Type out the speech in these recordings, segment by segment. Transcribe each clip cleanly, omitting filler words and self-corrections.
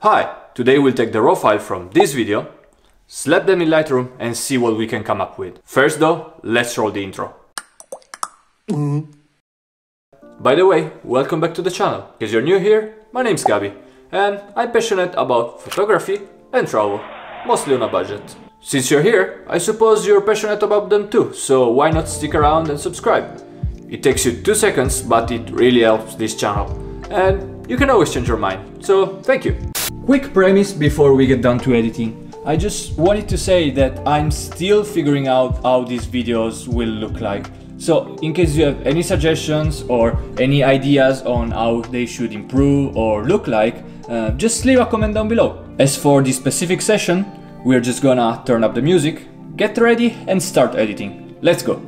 Hi, today we'll take the raw file from this video, slap them in Lightroom and see what we can come up with. First though, let's roll the intro. By the way, welcome back to the channel. If you're new here, my name's Gabi and I'm passionate about photography and travel, mostly on a budget. Since you're here, I suppose you're passionate about them too, so why not stick around and subscribe? It takes you 2 seconds, but it really helps this channel. And you can always change your mind, so thank you. Quick premise before we get down to editing. I just wanted to say that I'm still figuring out how these videos will look like. So in case you have any suggestions or any ideas on how they should improve or look like, just leave a comment down below. As for this specific session, we're just gonna turn up the music, get ready and start editing. Let's go!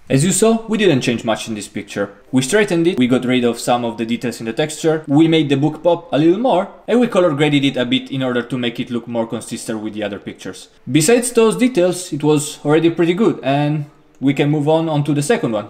As you saw, we didn't change much in this picture. We straightened it, we got rid of some of the details in the texture, we made the book pop a little more, and we color graded it a bit in order to make it look more consistent with the other pictures. Besides those details, it was already pretty good, and we can move on to the second one.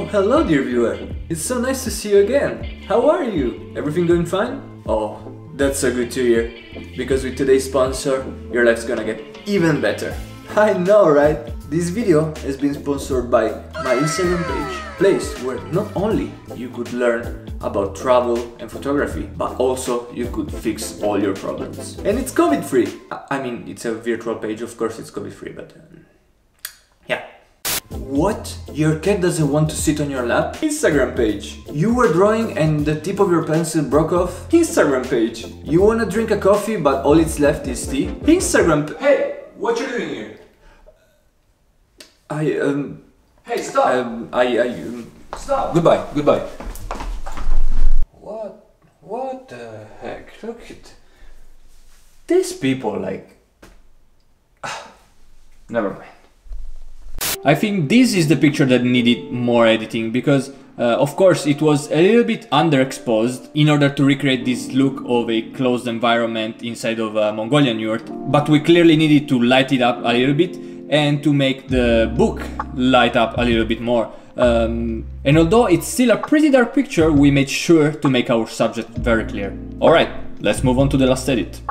Oh, hello dear viewer. It's so nice to see you again. How are you? Everything going fine? Oh, that's so good to hear. Because with today's sponsor, your life's gonna get even better. I know, right? This video has been sponsored by my Instagram page, place where not only you could learn about travel and photography, but also you could fix all your problems. And it's COVID free. I mean, it's a virtual page, of course it's COVID free, but yeah. What? Your cat doesn't want to sit on your lap? Instagram page. You were drawing and the tip of your pencil broke off? Instagram page. You wanna drink a coffee but all it's left is tea? Instagram. Hey, what you doing here? Hey, stop! Stop! Goodbye. What the heck? Look at these people, like... Never mind. I think this is the picture that needed more editing because, of course, it was a little bit underexposed in order to recreate this look of a closed environment inside of a Mongolian yurt, but we clearly needed to light it up a little bit and to make the book light up a little bit more. And although it's still a pretty dark picture, we made sure to make our subject very clear. Alright, let's move on to the last edit.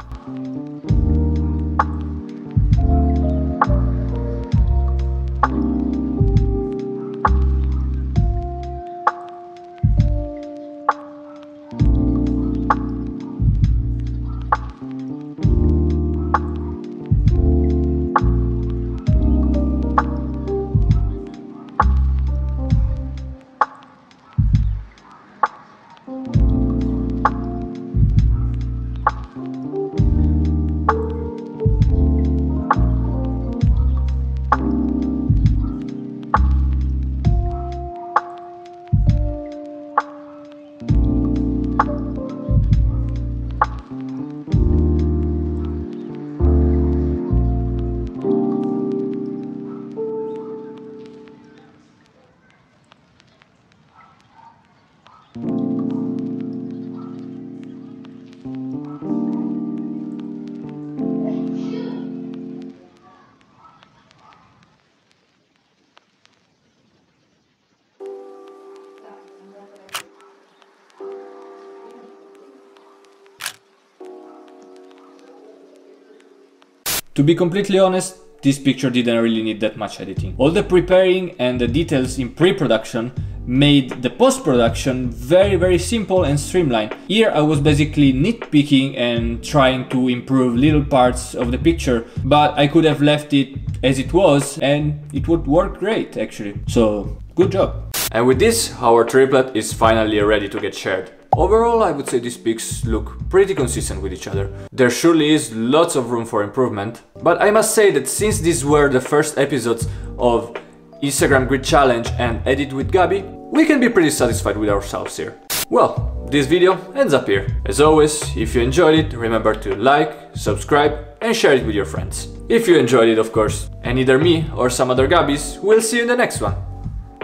To be completely honest, this picture didn't really need that much editing. All the preparing and the details in pre-production made the post-production very simple and streamlined. Here I was basically nitpicking and trying to improve little parts of the picture, but I could have left it as it was and it would work great actually. So, good job. And with this, our triplet is finally ready to get shared. Overall, I would say these pics look pretty consistent with each other. There surely is lots of room for improvement, but I must say that since these were the first episodes of Instagram Grid Challenge and Edit with Gabi, we can be pretty satisfied with ourselves here. Well, this video ends up here. As always, if you enjoyed it, remember to like, subscribe and share it with your friends. If you enjoyed it, of course, and either me or some other Gabis, we'll see you in the next one.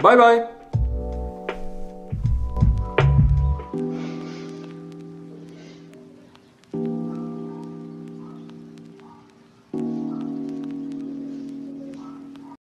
Bye bye!